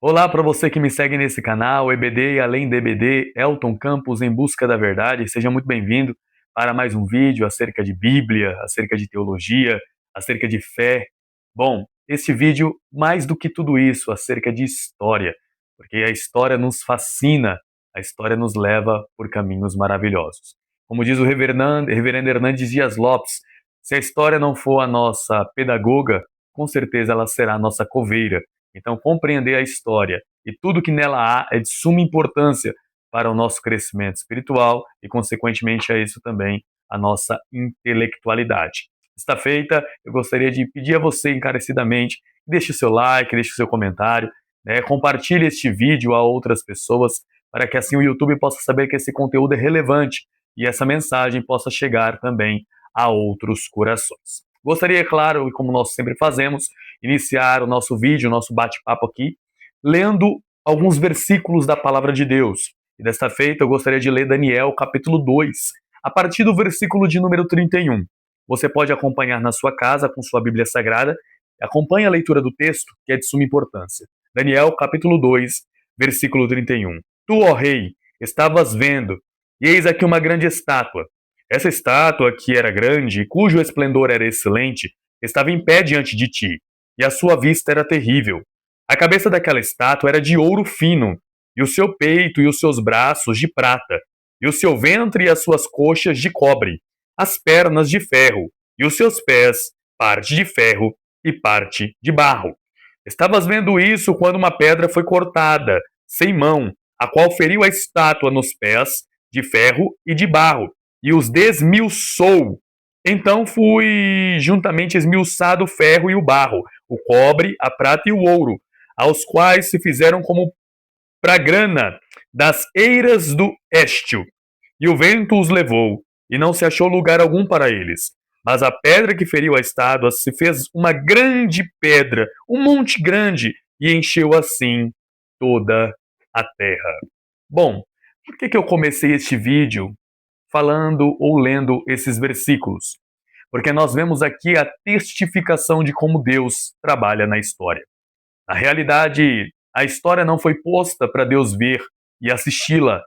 Olá para você que me segue nesse canal, EBD e além do EBD, Elton Campos em busca da verdade. Seja muito bem-vindo para mais um vídeo acerca de Bíblia, acerca de teologia, acerca de fé. Bom, este vídeo, mais do que tudo isso, acerca de história, porque a história nos fascina, a história nos leva por caminhos maravilhosos. Como diz o reverendo Hernandes Dias Lopes, se a história não for a nossa pedagoga, com certeza ela será a nossa coveira. Então, compreender a história e tudo que nela há é de suma importância para o nosso crescimento espiritual e, consequentemente, a isso também a nossa intelectualidade. Está feita, eu gostaria de pedir a você encarecidamente, deixe o seu like, deixe o seu comentário, né, compartilhe este vídeo a outras pessoas, para que assim o YouTube possa saber que esse conteúdo é relevante e essa mensagem possa chegar também a outros corações. Gostaria, é claro, como nós sempre fazemos, iniciar o nosso vídeo, o nosso bate-papo aqui, lendo alguns versículos da palavra de Deus. E desta feita eu gostaria de ler Daniel, capítulo 2, a partir do versículo de número 31. Você pode acompanhar na sua casa com sua Bíblia Sagrada. Acompanhe a leitura do texto, que é de suma importância. Daniel, capítulo 2, versículo 31. Tu, ó rei, estavas vendo, e eis aqui uma grande estátua. Essa estátua, que era grande, cujo esplendor era excelente, estava em pé diante de ti, e a sua vista era terrível. A cabeça daquela estátua era de ouro fino, e o seu peito e os seus braços de prata, e o seu ventre e as suas coxas de cobre, as pernas de ferro, e os seus pés, parte de ferro e parte de barro. Estavas vendo isso quando uma pedra foi cortada, sem mão, a qual feriu a estátua nos pés, de ferro e de barro, e os desmiuçou. Então fui juntamente esmiuçado o ferro e o barro, o cobre, a prata e o ouro, aos quais se fizeram como para grana das eiras do Éstio. E o vento os levou, e não se achou lugar algum para eles. Mas a pedra que feriu a estátua se fez uma grande pedra, um monte grande, e encheu assim toda a terra. Bom, por que eu comecei este vídeo falando ou lendo esses versículos? Porque nós vemos aqui a testificação de como Deus trabalha na história. Na realidade, a história não foi posta para Deus ver e assisti-la.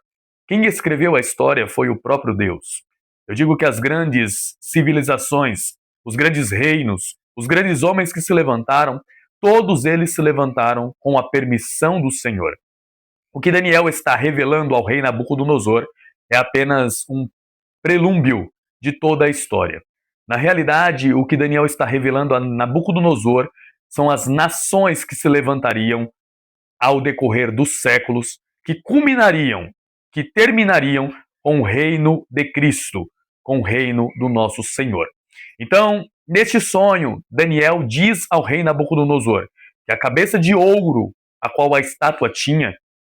Quem escreveu a história foi o próprio Deus. Eu digo que as grandes civilizações, os grandes reinos, os grandes homens que se levantaram, todos eles se levantaram com a permissão do Senhor. O que Daniel está revelando ao rei Nabucodonosor é apenas um prelúmbio de toda a história. Na realidade, o que Daniel está revelando a Nabucodonosor são as nações que se levantariam ao decorrer dos séculos, que culminariam, que terminariam com o reino de Cristo, com o reino do nosso Senhor. Então, neste sonho, Daniel diz ao rei Nabucodonosor que a cabeça de ouro, a qual a estátua tinha,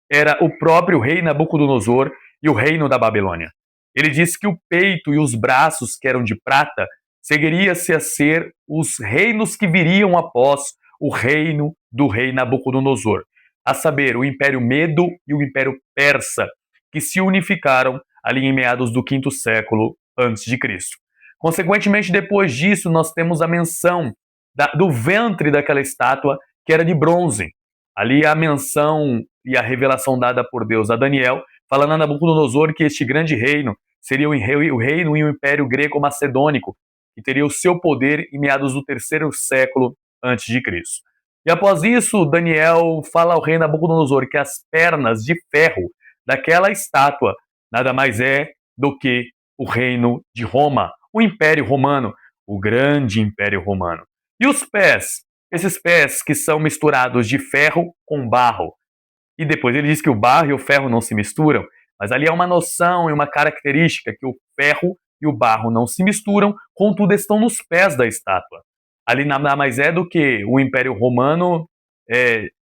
era o próprio rei Nabucodonosor e o reino da Babilônia. Ele diz que o peito e os braços, que eram de prata, seguiria-se a ser os reinos que viriam após o reino do rei Nabucodonosor, a saber, o Império Medo e o Império Persa, que se unificaram ali em meados do quinto século antes de Cristo. Consequentemente, depois disso, nós temos a menção do ventre daquela estátua, que era de bronze. Ali a menção e a revelação dada por Deus a Daniel, falando a Nabucodonosor que este grande reino seria o reino e o Império Greco-Macedônico, que teria o seu poder em meados do terceiro século antes de Cristo. E após isso, Daniel fala ao rei Nabucodonosor que as pernas de ferro daquela estátua nada mais é do que o reino de Roma, o Império Romano, o grande Império Romano. E os pés? Esses pés que são misturados de ferro com barro. E depois ele diz que o barro e o ferro não se misturam, mas ali é uma noção e uma característica que o ferro e o barro não se misturam, contudo estão nos pés da estátua. Ali nada mais é do que o Império Romano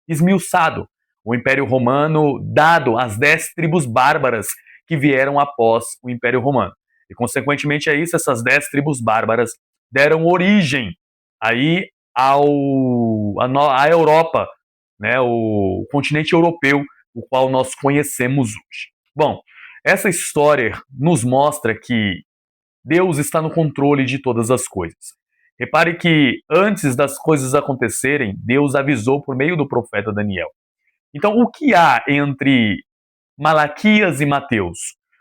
esmiuçado, o Império Romano dado às 10 tribos bárbaras que vieram após o Império Romano. E, consequentemente a isso, essas 10 tribos bárbaras deram origem aí à Europa, né, o continente europeu, o qual nós conhecemos hoje. Bom, essa história nos mostra que Deus está no controle de todas as coisas. Repare que antes das coisas acontecerem, Deus avisou por meio do profeta Daniel. Então, o que há entre Malaquias e Mateus?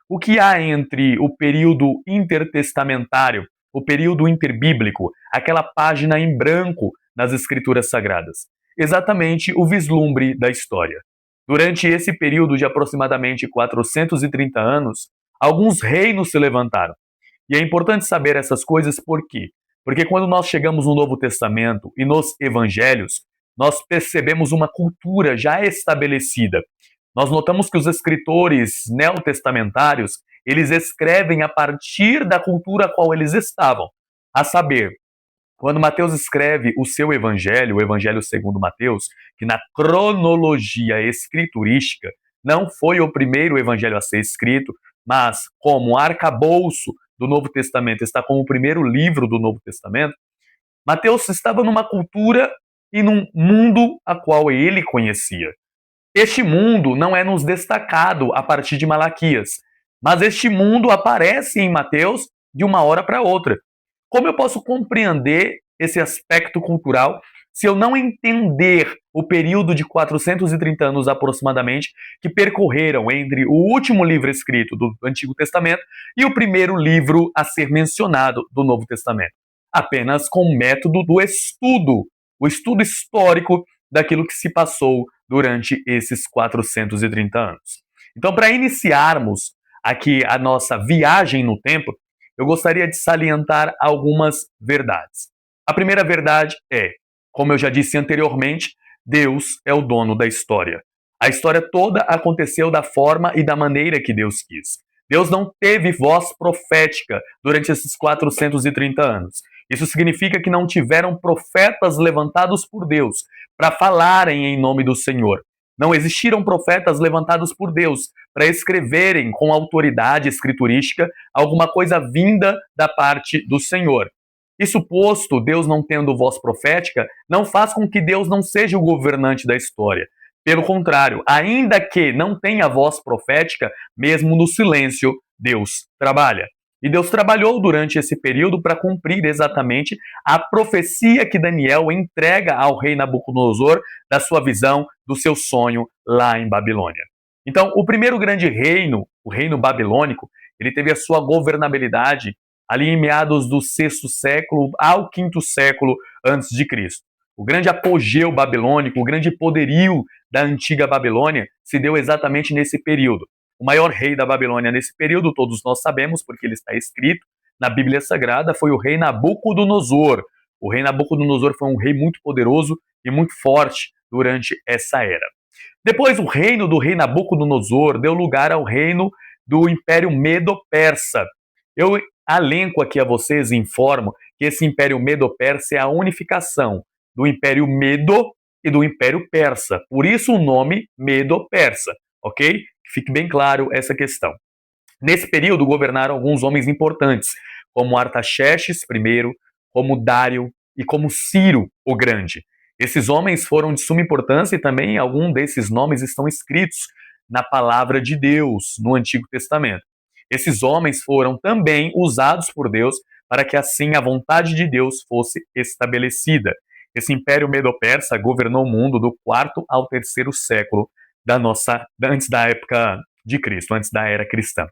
O que há entre o período intertestamentário, o período interbíblico, aquela página em branco nas Escrituras Sagradas? Exatamente o vislumbre da história. Durante esse período de aproximadamente 430 anos, alguns reinos se levantaram. E é importante saber essas coisas por quê? Porque quando nós chegamos no Novo Testamento e nos Evangelhos, nós percebemos uma cultura já estabelecida. Nós notamos que os escritores neotestamentários, eles escrevem a partir da cultura a qual eles estavam. A saber, quando Mateus escreve o seu evangelho, o Evangelho segundo Mateus, que na cronologia escriturística não foi o primeiro evangelho a ser escrito, mas como arcabouço do Novo Testamento, está como o primeiro livro do Novo Testamento, Mateus estava numa cultura e num mundo a qual ele conhecia. Este mundo não é nos destacado a partir de Malaquias, mas este mundo aparece em Mateus de uma hora para outra. Como eu posso compreender esse aspecto cultural se eu não entender o período de 430 anos aproximadamente que percorreram entre o último livro escrito do Antigo Testamento e o primeiro livro a ser mencionado do Novo Testamento? Apenas com o método do estudo, o estudo histórico daquilo que se passou durante esses 430 anos. Então, para iniciarmos aqui a nossa viagem no tempo, eu gostaria de salientar algumas verdades. A primeira verdade é, como eu já disse anteriormente, Deus é o dono da história. A história toda aconteceu da forma e da maneira que Deus quis. Deus não teve voz profética durante esses 430 anos. Isso significa que não tiveram profetas levantados por Deus para falarem em nome do Senhor. Não existiram profetas levantados por Deus para escreverem com autoridade escriturística alguma coisa vinda da parte do Senhor. Isso posto, Deus não tendo voz profética, não faz com que Deus não seja o governante da história. Pelo contrário, ainda que não tenha voz profética, mesmo no silêncio, Deus trabalha. E Deus trabalhou durante esse período para cumprir exatamente a profecia que Daniel entrega ao rei Nabucodonosor da sua visão, do seu sonho lá em Babilônia. Então, o primeiro grande reino, o reino babilônico, ele teve a sua governabilidade ali em meados do sexto século ao quinto século antes de Cristo. O grande apogeu babilônico, o grande poderio da antiga Babilônia se deu exatamente nesse período. O maior rei da Babilônia nesse período, todos nós sabemos, porque ele está escrito na Bíblia Sagrada, foi o rei Nabucodonosor. O rei Nabucodonosor foi um rei muito poderoso e muito forte durante essa era. Depois, o reino do rei Nabucodonosor deu lugar ao reino do Império Medo-Persa. Eu elenco aqui a vocês e informo que esse Império Medo-Persa é a unificação do Império Medo e do Império Persa. Por isso o nome Medo-Persa, ok? Fique bem claro essa questão. Nesse período governaram alguns homens importantes, como Artaxerxes I, como Dário e como Ciro o Grande. Esses homens foram de suma importância e também alguns desses nomes estão escritos na palavra de Deus, no Antigo Testamento. Esses homens foram também usados por Deus para que assim a vontade de Deus fosse estabelecida. Esse Império Medo-Persa governou o mundo do quarto ao terceiro século antes da época de Cristo, antes da era cristã.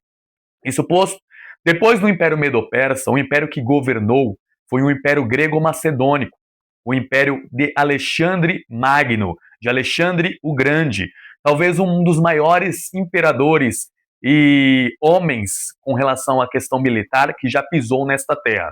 Isso posto, depois do Império Medo-Persa, o império que governou foi o Império Grego-Macedônico, o Império de Alexandre Magno, de Alexandre o Grande, talvez um dos maiores imperadores e homens com relação à questão militar que já pisou nesta terra.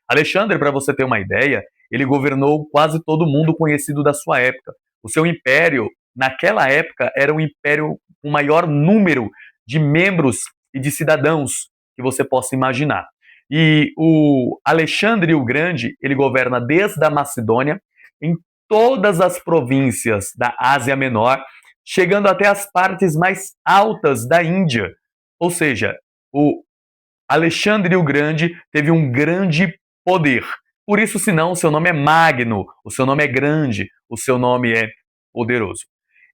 Alexandre, para você ter uma ideia, ele governou quase todo mundo conhecido da sua época. O seu império, naquela época, era o império com o maior número de membros e de cidadãos que você possa imaginar. E o Alexandre o Grande, ele governa desde a Macedônia, em todas as províncias da Ásia Menor, chegando até as partes mais altas da Índia. Ou seja, o Alexandre o Grande teve um grande poder. Por isso, senão, o seu nome é Magno, o seu nome é grande, o seu nome é poderoso.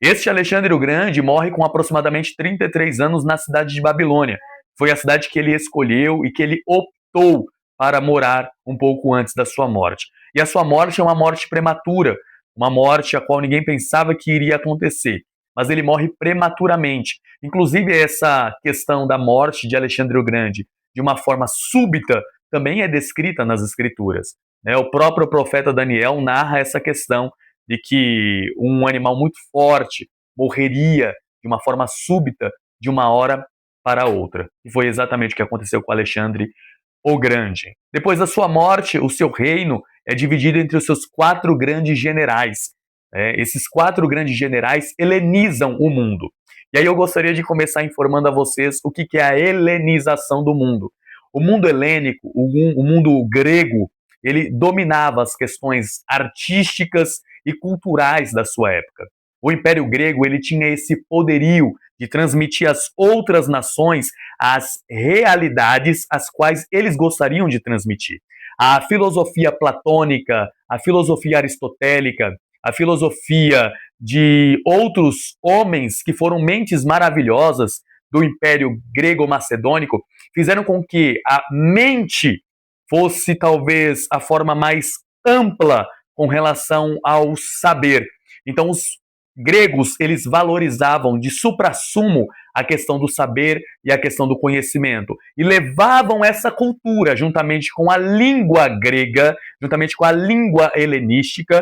Este Alexandre o Grande morre com aproximadamente 33 anos na cidade de Babilônia. Foi a cidade que ele escolheu e que ele optou para morar um pouco antes da sua morte. E a sua morte é uma morte prematura, uma morte a qual ninguém pensava que iria acontecer. mas ele morre prematuramente. Inclusive, essa questão da morte de Alexandre o Grande, de uma forma súbita, também é descrita nas Escrituras. Né? O próprio profeta Daniel narra essa questão de que um animal muito forte morreria de uma forma súbita, de uma hora para outra. E foi exatamente o que aconteceu com Alexandre o Grande. Depois da sua morte, o seu reino é dividido entre os seus 4 grandes generais. Esses 4 grandes generais helenizam o mundo. E aí eu gostaria de começar informando a vocês o que é a helenização do mundo. O mundo helênico, o mundo grego, ele dominava as questões artísticas e culturais da sua época. O Império Grego ele tinha esse poderio de transmitir às outras nações as realidades às quais eles gostariam de transmitir. A filosofia platônica, a filosofia aristotélica, a filosofia de outros homens que foram mentes maravilhosas do Império Grego-Macedônico fizeram com que a mente fosse talvez a forma mais ampla com relação ao saber. Então, os gregos, eles valorizavam de suprassumo a questão do saber e a questão do conhecimento. E levavam essa cultura, juntamente com a língua grega, juntamente com a língua helenística,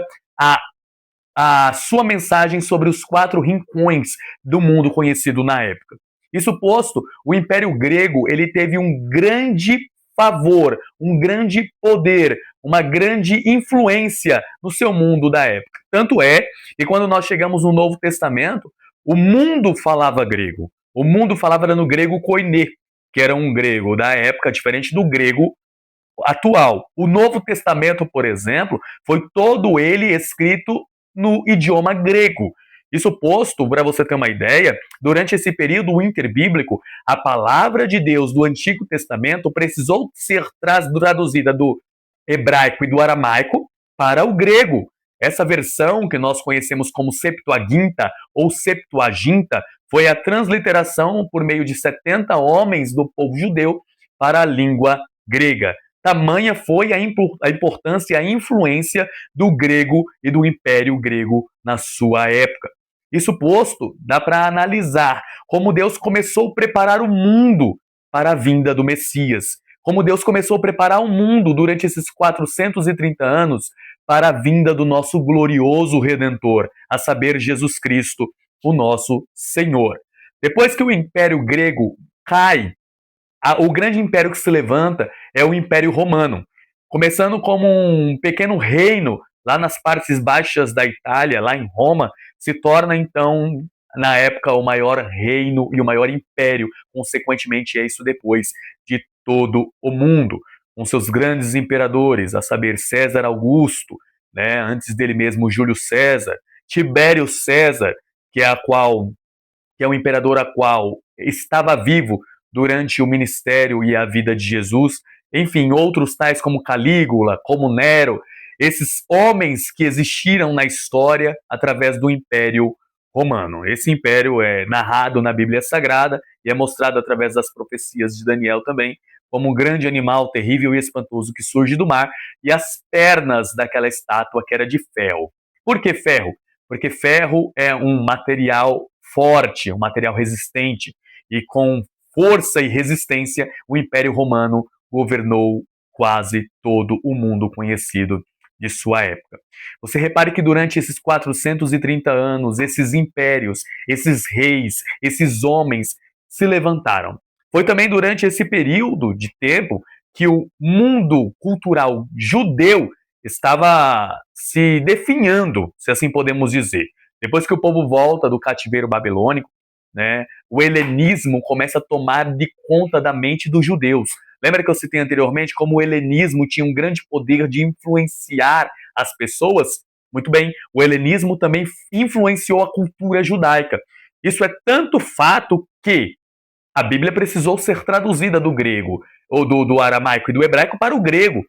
a sua mensagem sobre os 4 rincões do mundo conhecido na época. Isso posto, o Império Grego ele teve um grande favor, um grande poder, uma grande influência no seu mundo da época. Tanto é que quando nós chegamos no Novo Testamento, o mundo falava grego. O mundo falava no grego koiné, que era um grego da época diferente do grego atual. O Novo Testamento, por exemplo, foi todo ele escrito no idioma grego. Isso posto, para você ter uma ideia, durante esse período interbíblico, a palavra de Deus do Antigo Testamento precisou ser traduzida do hebraico e do aramaico para o grego. Essa versão que nós conhecemos como Septuaginta ou Septuaginta foi a transliteração por meio de 70 homens do povo judeu para a língua grega. Tamanha foi a importância e a influência do grego e do Império Grego na sua época. Isso posto, dá para analisar como Deus começou a preparar o mundo para a vinda do Messias. Como Deus começou a preparar o mundo durante esses 430 anos para a vinda do nosso glorioso Redentor, a saber, Jesus Cristo, o nosso Senhor. Depois que o Império Grego cai, o grande império que se levanta é o Império Romano. Começando como um pequeno reino lá nas partes baixas da Itália, lá em Roma, se torna então, na época, o maior reino e o maior império. Consequentemente, é isso depois de todo o mundo, com seus grandes imperadores, a saber, César Augusto, né, antes dele mesmo Júlio César, Tibério César, que é um imperador a qual estava vivo durante o ministério e a vida de Jesus, enfim, outros tais como Calígula, como Nero, esses homens que existiram na história através do Império Romano. Esse império é narrado na Bíblia Sagrada e é mostrado através das profecias de Daniel também, como um grande animal terrível e espantoso que surge do mar, e as pernas daquela estátua que era de ferro. Por que ferro? Porque ferro é um material forte, um material resistente, e com força e resistência, o Império Romano governou quase todo o mundo conhecido de sua época. Você repare que durante esses 430 anos, esses impérios, esses reis, esses homens se levantaram. Foi também durante esse período de tempo que o mundo cultural judeu estava se definhando, se assim podemos dizer. Depois que o povo volta do cativeiro babilônico, né, o helenismo começa a tomar de conta da mente dos judeus. Lembra que eu citei anteriormente como o helenismo tinha um grande poder de influenciar as pessoas? Muito bem, o helenismo também influenciou a cultura judaica. Isso é tanto fato que a Bíblia precisou ser traduzida do grego, ou do aramaico e do hebraico para o grego.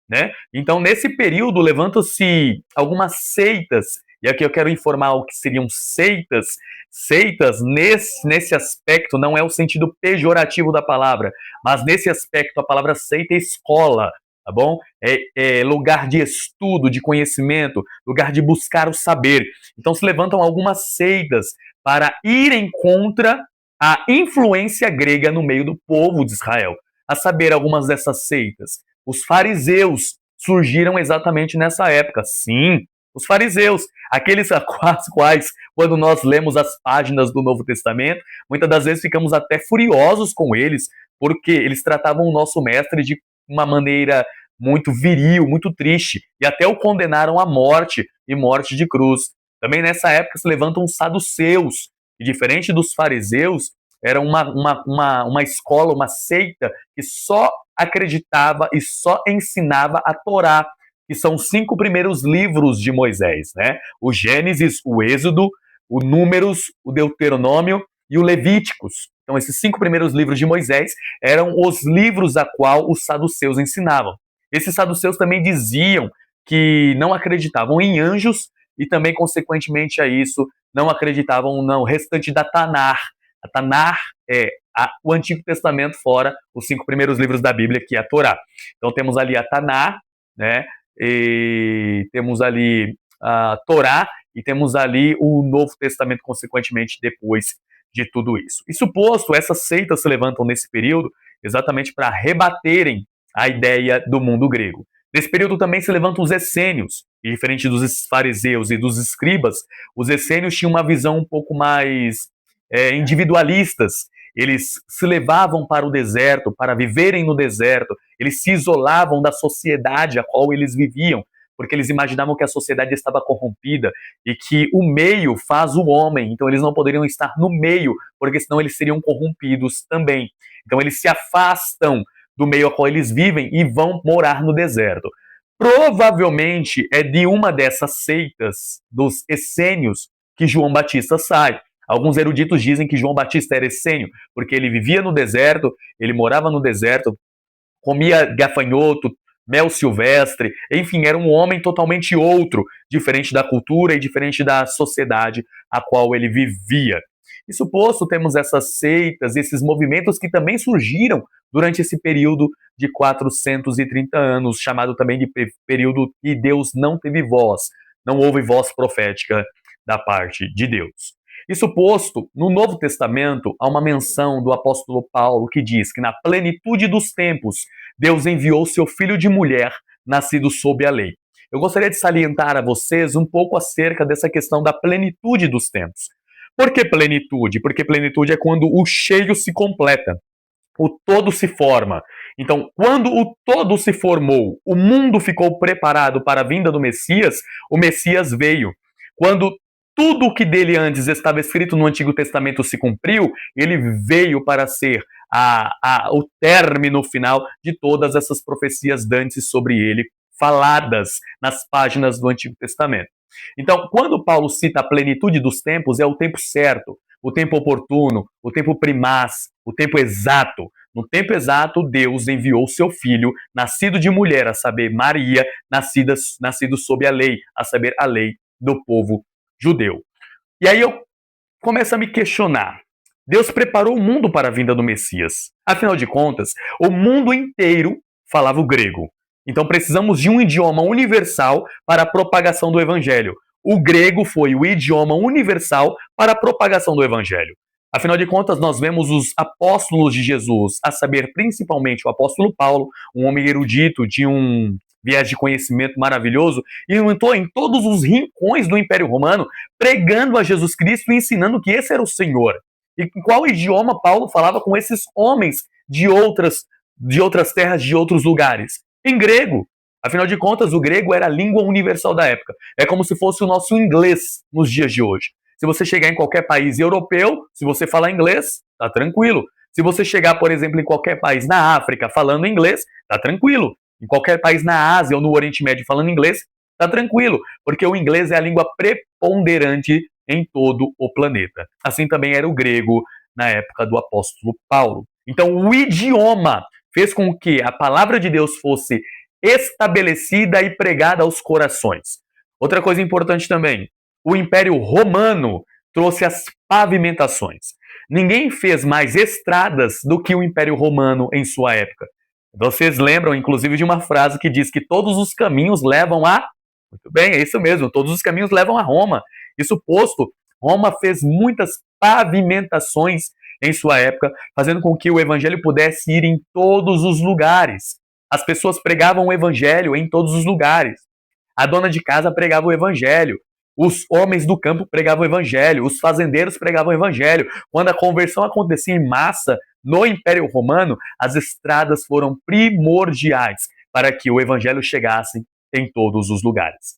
Né? Então, nesse período, levantam-se algumas seitas, e aqui eu quero informar o que seriam seitas. Seitas, nesse aspecto, não é o sentido pejorativo da palavra, mas nesse aspecto, a palavra seita é escola, tá bom? É lugar de estudo, de conhecimento, lugar de buscar o saber. Então se levantam algumas seitas para irem contra a influência grega no meio do povo de Israel. A saber, algumas dessas seitas. Os fariseus surgiram exatamente nessa época. Sim, os fariseus, aqueles a quais, quando nós lemos as páginas do Novo Testamento, muitas das vezes ficamos até furiosos com eles, porque eles tratavam o nosso mestre de uma maneira muito viril, muito triste, e até o condenaram à morte, e morte de cruz. Também nessa época se levantam os saduceus, que diferente dos fariseus, era uma escola, uma seita que só acreditava e só ensinava a Torá, que são os 5 primeiros livros de Moisés, né? O Gênesis, o Êxodo, o Números, o Deuteronômio e o Levíticos. Então, esses 5 primeiros livros de Moisés eram os livros a qual os saduceus ensinavam. Esses saduceus também diziam que não acreditavam em anjos e também, consequentemente a isso, não acreditavam no restante da Tanar. A Tanar é o Antigo Testamento fora os 5 primeiros livros da Bíblia, que é a Torá. Então temos ali a Tanar, né? E temos ali a Torá e temos ali o Novo Testamento, consequentemente, depois de tudo isso. Isso posto, essas seitas se levantam nesse período exatamente para rebaterem a ideia do mundo grego. Nesse período também se levantam os essênios, e diferente dos fariseus e dos escribas, os essênios tinham uma visão um pouco mais individualistas. Eles se levavam para o deserto, para viverem no deserto, eles se isolavam da sociedade a qual eles viviam, porque eles imaginavam que a sociedade estava corrompida e que o meio faz o homem, então eles não poderiam estar no meio, porque senão eles seriam corrompidos também. Então eles se afastam do meio a qual eles vivem e vão morar no deserto. Provavelmente é de uma dessas seitas, dos essênios, que João Batista sai. Alguns eruditos dizem que João Batista era essênio, porque ele vivia no deserto, ele morava no deserto, comia gafanhoto, mel silvestre, enfim, era um homem totalmente outro, diferente da cultura e diferente da sociedade a qual ele vivia. Isso posto, temos essas seitas, esses movimentos que também surgiram durante esse período de 430 anos, chamado também de período que Deus não teve voz, não houve voz profética da parte de Deus. Isso posto, no Novo Testamento há uma menção do apóstolo Paulo que diz que na plenitude dos tempos Deus enviou seu filho de mulher, nascido sob a lei. Eu gostaria de salientar a vocês um pouco acerca dessa questão da plenitude dos tempos. Por que plenitude? Porque plenitude é quando o cheio se completa, o todo se forma. Então, quando o todo se formou, o mundo ficou preparado para a vinda do Messias, o Messias veio. Quando tudo o que dele antes estava escrito no Antigo Testamento se cumpriu, ele veio para ser o término final de todas essas profecias dantes sobre ele, faladas nas páginas do Antigo Testamento. Então, quando Paulo cita a plenitude dos tempos, é o tempo certo, o tempo oportuno, o tempo primaz, o tempo exato. No tempo exato, Deus enviou seu filho, nascido de mulher, a saber, Maria, nascido sob a lei, a saber, a lei do povo judeu. E aí eu começo a me questionar. Deus preparou o mundo para a vinda do Messias. Afinal de contas, o mundo inteiro falava o grego. Então precisamos de um idioma universal para a propagação do evangelho. O grego foi o idioma universal para a propagação do evangelho. Afinal de contas, nós vemos os apóstolos de Jesus, a saber, principalmente o apóstolo Paulo, um homem erudito de um viés de conhecimento maravilhoso, e entrou em todos os rincões do Império Romano, pregando a Jesus Cristo e ensinando que esse era o Senhor. E em qual idioma Paulo falava com esses homens de outras terras, de outros lugares? Em grego. Afinal de contas, o grego era a língua universal da época. É como se fosse o nosso inglês nos dias de hoje. Se você chegar em qualquer país europeu, se você falar inglês, tá tranquilo. Se você chegar, por exemplo, em qualquer país na África falando inglês, tá tranquilo. Em qualquer país na Ásia ou no Oriente Médio falando inglês, tá tranquilo, porque o inglês é a língua preponderante em todo o planeta. Assim também era o grego na época do apóstolo Paulo. Então, o idioma fez com que a palavra de Deus fosse estabelecida e pregada aos corações. Outra coisa importante também, o Império Romano trouxe as pavimentações. Ninguém fez mais estradas do que o Império Romano em sua época. Vocês lembram, inclusive, de uma frase que diz que todos os caminhos levam a... Muito bem, é isso mesmo, todos os caminhos levam a Roma. Isso posto, Roma fez muitas pavimentações em sua época, fazendo com que o evangelho pudesse ir em todos os lugares. As pessoas pregavam o evangelho em todos os lugares. A dona de casa pregava o evangelho. Os homens do campo pregavam o evangelho. Os fazendeiros pregavam o evangelho. Quando a conversão acontecia em massa no Império Romano, as estradas foram primordiais para que o evangelho chegasse em todos os lugares.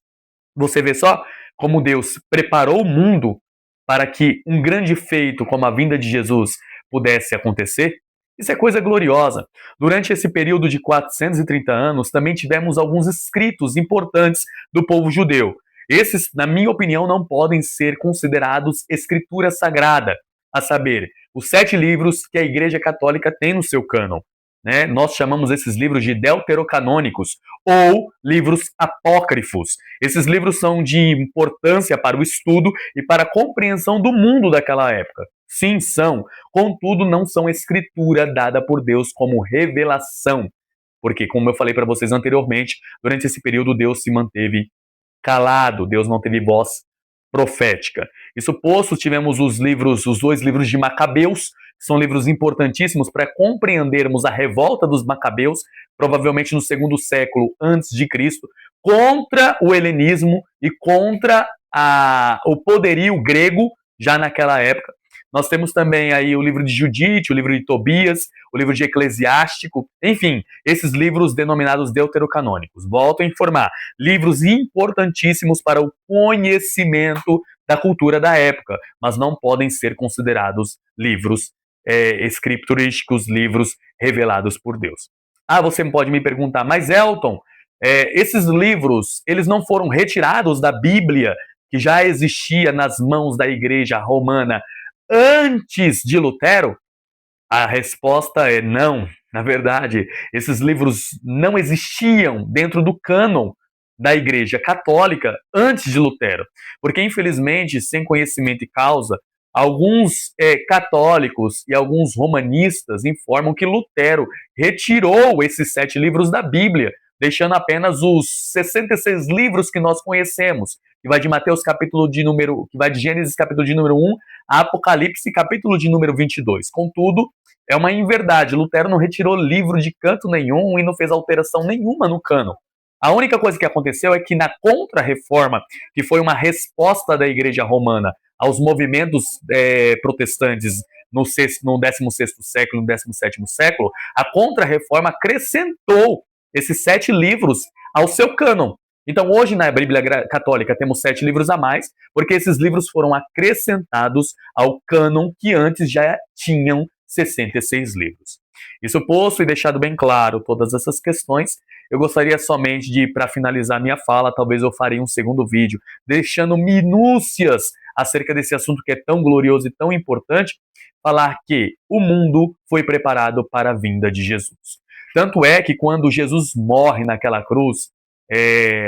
Você vê só como Deus preparou o mundo para que um grande feito como a vinda de Jesus pudesse acontecer? Isso é coisa gloriosa. Durante esse período de 430 anos, também tivemos alguns escritos importantes do povo judeu. Esses, na minha opinião, não podem ser considerados escritura sagrada, a saber, os 7 livros que a Igreja Católica tem no seu cânon. Né? Nós chamamos esses livros de deuterocanônicos ou livros apócrifos. Esses livros são de importância para o estudo e para a compreensão do mundo daquela época. Sim, são. Contudo, não são escritura dada por Deus como revelação. Porque, como eu falei para vocês anteriormente, durante esse período Deus se manteve calado, Deus não teve voz profética. Isso posto, tivemos os 2 livros de Macabeus, que são livros importantíssimos para compreendermos a revolta dos Macabeus, provavelmente no 2º século antes de Cristo, contra o helenismo e contra o poderio grego já naquela época. Nós temos também aí o livro de Judite, o livro de Tobias, o livro de Eclesiástico, enfim, esses livros denominados deuterocanônicos. Volto a informar, livros importantíssimos para o conhecimento da cultura da época, mas não podem ser considerados livros escriturísticos, livros revelados por Deus. Ah, você pode me perguntar, mas Elton, esses livros, eles não foram retirados da Bíblia, que já existia nas mãos da Igreja Romana antes de Lutero? A resposta é não. Na verdade, esses livros não existiam dentro do cânon da Igreja Católica antes de Lutero. Porque, infelizmente, sem conhecimento e causa, alguns católicos e alguns romanistas informam que Lutero retirou esses 7 livros da Bíblia, deixando apenas os 66 livros que nós conhecemos, que vai de Mateus que vai de Gênesis capítulo de número 1 a Apocalipse capítulo de número 22. Contudo, é uma inverdade. Lutero não retirou livro de canto nenhum e não fez alteração nenhuma no cânon. A única coisa que aconteceu é que na Contra-Reforma, que foi uma resposta da Igreja Romana aos movimentos protestantes no 16º século, no 17º século, a Contra-Reforma acrescentou esses 7 livros ao seu cânon. Então, hoje na Bíblia Católica temos 7 livros a mais, porque esses livros foram acrescentados ao cânon que antes já tinham 66 livros. Isso posto e deixado bem claro todas essas questões, eu gostaria somente de, para finalizar minha fala, talvez eu farei um segundo vídeo, deixando minúcias acerca desse assunto que é tão glorioso e tão importante, falar que o mundo foi preparado para a vinda de Jesus. Tanto é que quando Jesus morre naquela cruz,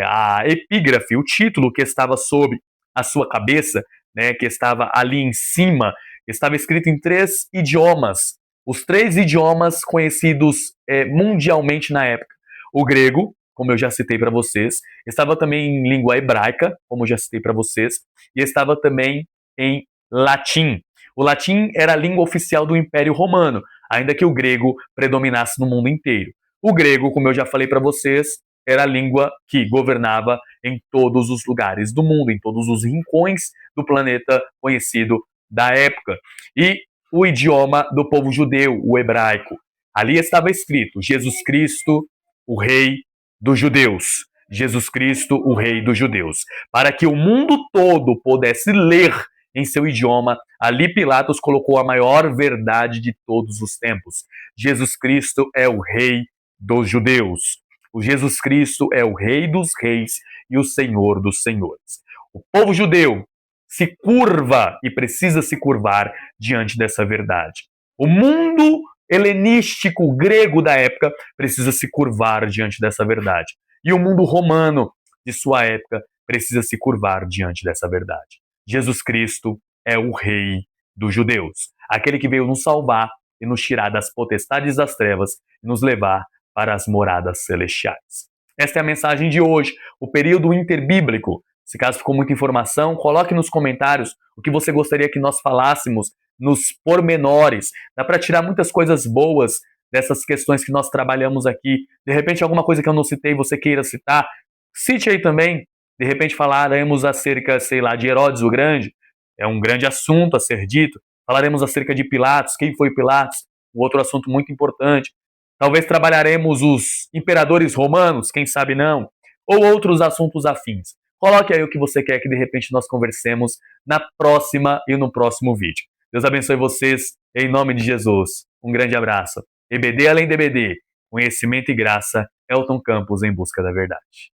a epígrafe, o título que estava sob a sua cabeça, né, que estava ali em cima, estava escrito em 3 idiomas, os 3 idiomas conhecidos mundialmente na época. O grego, como eu já citei para vocês, estava também em língua hebraica, como eu já citei para vocês, e estava também em latim. O latim era a língua oficial do Império Romano, ainda que o grego predominasse no mundo inteiro. O grego, como eu já falei para vocês, era a língua que governava em todos os lugares do mundo, em todos os rincões do planeta conhecido da época. E o idioma do povo judeu, o hebraico. Ali estava escrito: Jesus Cristo, o Rei dos Judeus. Jesus Cristo, o Rei dos Judeus. Para que o mundo todo pudesse ler em seu idioma, ali Pilatos colocou a maior verdade de todos os tempos. Jesus Cristo é o Rei dos Judeus. O Jesus Cristo é o Rei dos Reis e o Senhor dos Senhores. O povo judeu se curva e precisa se curvar diante dessa verdade. O mundo helenístico grego da época precisa se curvar diante dessa verdade. E o mundo romano de sua época precisa se curvar diante dessa verdade. Jesus Cristo é o Rei dos Judeus, aquele que veio nos salvar e nos tirar das potestades das trevas e nos levar para as moradas celestiais. Esta é a mensagem de hoje, o período interbíblico. Se caso ficou muita informação, coloque nos comentários o que você gostaria que nós falássemos nos pormenores. Dá para tirar muitas coisas boas dessas questões que nós trabalhamos aqui. De repente, alguma coisa que eu não citei, você queira citar, cite aí também. De repente, falaremos acerca, sei lá, de Herodes o Grande. É um grande assunto a ser dito. Falaremos acerca de Pilatos, quem foi Pilatos, um outro assunto muito importante. Talvez trabalharemos os imperadores romanos, quem sabe não, ou outros assuntos afins. Coloque aí o que você quer que de repente nós conversemos na próxima e no próximo vídeo. Deus abençoe vocês em nome de Jesus. Um grande abraço. EBD além de EBD, conhecimento e graça, Elton Campos em busca da verdade.